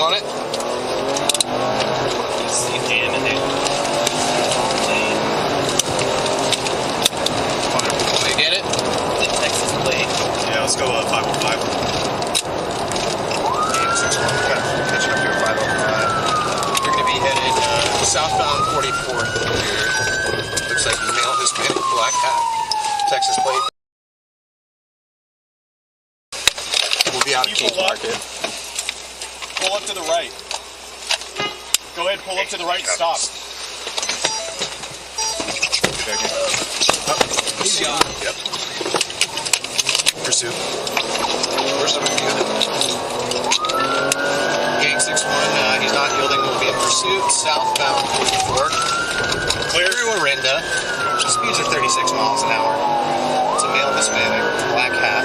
want it? He's jamming it. Want to get it? The Texas plate. Yeah, let's go 505. Catching up here 505. You're going to be headed southbound 44th here. Looks like male Hispanic, black hat, Texas plate. We'll be out at Kings Market. Pull up to the right. Go ahead, pull up to the right, stop. He's gone. Yep. Pursuit. Where's the unit? Gang 6-1, he's not yielding, will be in pursuit. Southbound 44. Clear through Orinda. Speeds are 36 miles an hour. It's a male Hispanic, black hat,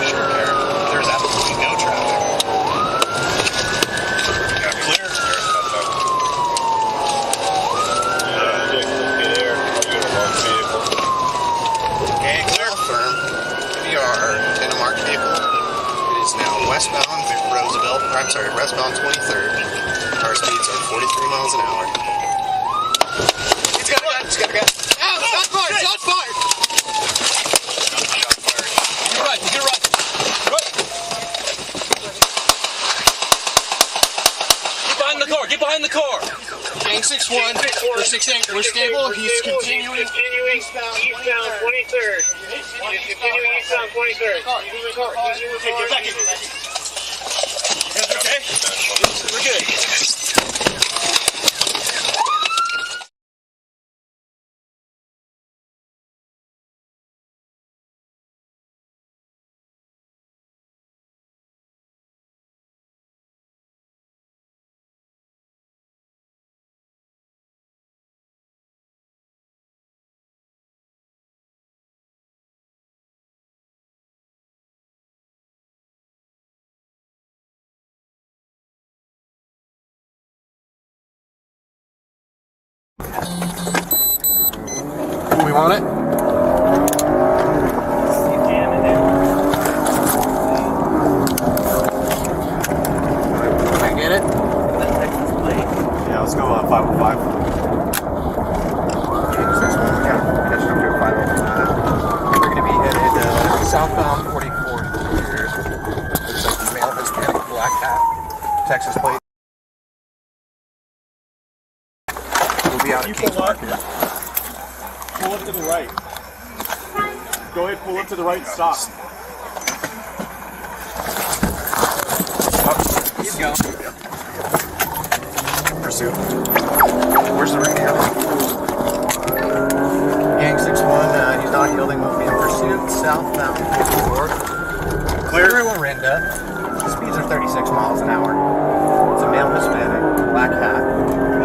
short hair. There's absolutely no traffic. Clear. Okay, clear. Firm. We are in a marked vehicle. It is now westbound westbound 23rd. Car speeds are 43 miles an hour. He's got a gun. He's got a gun. Ah, shot fired! Shot fired! You're right. You're right. Get behind the car. Get behind the car. Gang 6-1 or 6-8. We're stable. He's continuing eastbound 23rd. He's continuing eastbound 23rd. Okay, get back in. Okay? We're good. We want it? He's jamming it. Can I get it? The Texas plate. Yeah, let's go 505. Catching up here 505. We're going to be headed southbound 44th here. Looks like the male Hispanic, black hat, Texas plate. We'll be out at Kings Market. Pull up to the right. Go ahead, pull up to the right, stop. He's gone. Pursuit. Where's the radio? Gang 6-1, he's not yielding, will be in pursuit. Southbound 54. Clear. Through Orinda. Speeds are 36 miles an hour. It's a male Hispanic, black hat,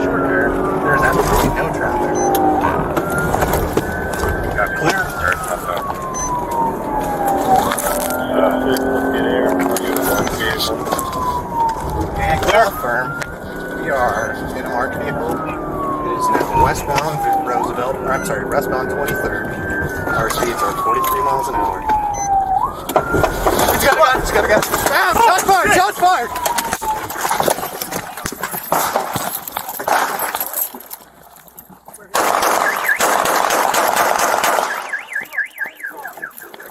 short hair. There's absolutely no traffic. Clear. And clear. Firm. We are in a marked vehicle. It is now westbound westbound 23rd. Our speeds are 43 miles an hour. He's got a gun. He's got a gun. Bam! Shot fired! Shot fired!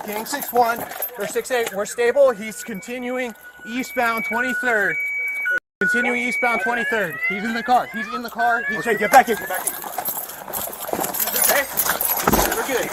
Gang 6-1 or 6-8. We're stable. He's continuing eastbound 23rd. Continuing eastbound 23rd. He's in the car. He's in the car. Okay, get back in. Get back in. Okay. We're good.